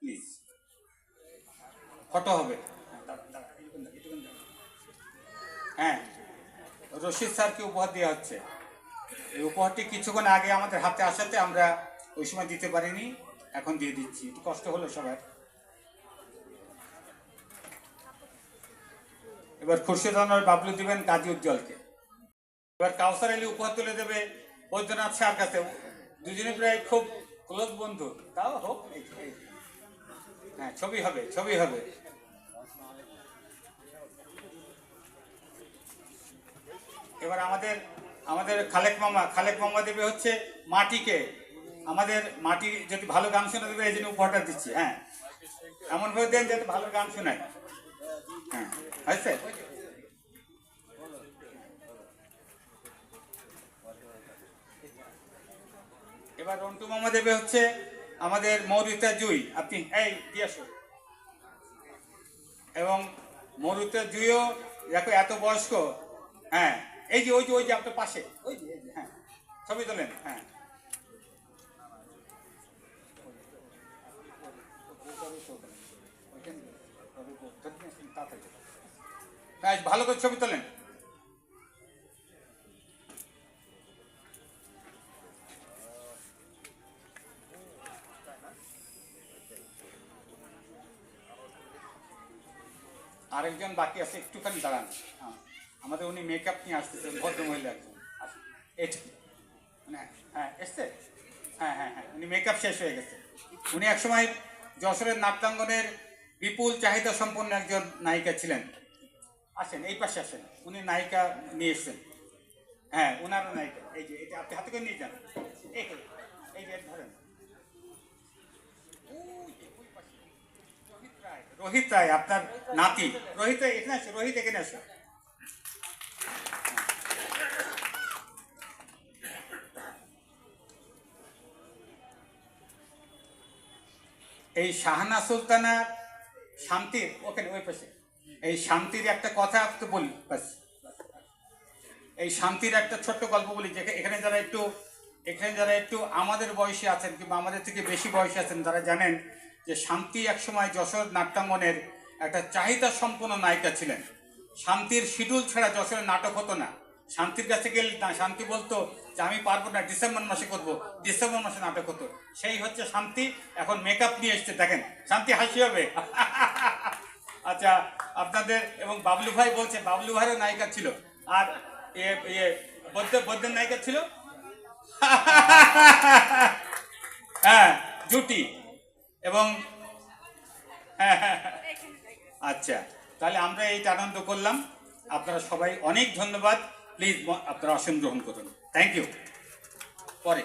Please photo হবে। হ্যাঁ, রশিদ স্যারকে উপহার দেওয়া হচ্ছে। এই উপহারটি কিছুক্ষণ আগে আমাদের হাতে আসাতে আমরা ওই সময় দিতে পারিনি, এখন দিয়ে দিচ্ছি। একটু কষ্ট হলো সবাই। এবার খুরশিদ আনোয়ার বাবলু দিবেন কাজী উজ্জ্বলকে। এবার কাউসার আলী উপহার তুলে দেবে বৈদ্যনাথ স্যার কাছে। দুজনে প্রায় খুব ক্লোজ বন্ধু, তাও হোক। হ্যাঁ, ছবি হবে, ছবি হবে। এবার আমাদের আমাদের খালেক মামা দেবে হচ্ছে মাটিকে। আমাদের মাটি যদি ভালো গান শোনা দেবে, এই জন্য উপহারটা দিচ্ছি। হ্যাঁ, এমন ভাবে দেন যাতে ভালো গান শোনায়। হ্যাঁ, হয়েছে। এবার রন্টু মামা দেবে হচ্ছে আমাদের মৌরিতা জুই। আপনি এই দিয়ে আসো। এবং মৌরিতা জুইও দেখো এত বয়স্ক। হ্যাঁ, এই যে ওই যে আপনার পাশে, ওই যে হ্যাঁ, ছবি তোলেন। হ্যাঁ, ভালো করে ছবি তোলেন। আরেকজন বাকি আছে, একটুখানি দাঁড়ান। হ্যাঁ, আমাদের উনি মেকআপ নিয়ে আসতেছেন, ভদ্রমহিলা একজন। হ্যাঁ, এসছে। হ্যাঁ হ্যাঁ হ্যাঁ, উনি মেকআপ শেষ হয়ে গেছে। উনি একসময় যশোরের নাট্যাঙ্গনের বিপুল চাহিদা সম্পন্ন একজন নায়িকা ছিলেন। আসেন, এই পাশে আসেন। উনি নায়িকা নিয়ে এসছেন। হ্যাঁ, ওনারও নায়িকা। এই যে এটা আপনি হাতে করে নিয়ে যান। এই যে ধরেন, রোহিত রায় আপনার নাতি। রোহিত রায় এখানে আসো, রোহিত এখানে আসো। এই শাহানা সুলতানা শান্তির, ওখানে ওই পাশে, এই শান্তির একটা কথা তো বলি বাস। এই শান্তির একটা ছোট্ট গল্প বলি, যে এখানে যারা একটু আমাদের বয়সী আছেন কিংবা আমাদের থেকে বেশি বয়সী আছেন, তারা জানেন যে শান্তি একসময় যশোর নাট্যাঙ্গনের একটা চাহিদা সম্পন্ন নায়িকা ছিলেন। শান্তির শিডিউল ছাড়া যশোরের নাটক হতো না। শান্তির কাছে গেলে না, শান্তি বলতো যে আমি পারবো না, ডিসেম্বর মাসে করবো। ডিসেম্বর মাসে নাটক হতো। সেই হচ্ছে শান্তি। এখন মেকআপ নিয়ে এসছে, দেখেন শান্তি হাসি হবে। আচ্ছা, আপনাদের এবং বাবলু ভাই বলছে, বাবলু ভাইয়েরও নায়িকা ছিল। আর বদ্যের নায়িকা ছিল। হ্যাঁ, জুটি। এবং আচ্ছা, তাহলে আমরা এইটা আনন্দ করলাম। আপনারা সবাই অনেক ধন্যবাদ। প্লিজ আপনারা আসন গ্রহণ করুন। Thank you. পরে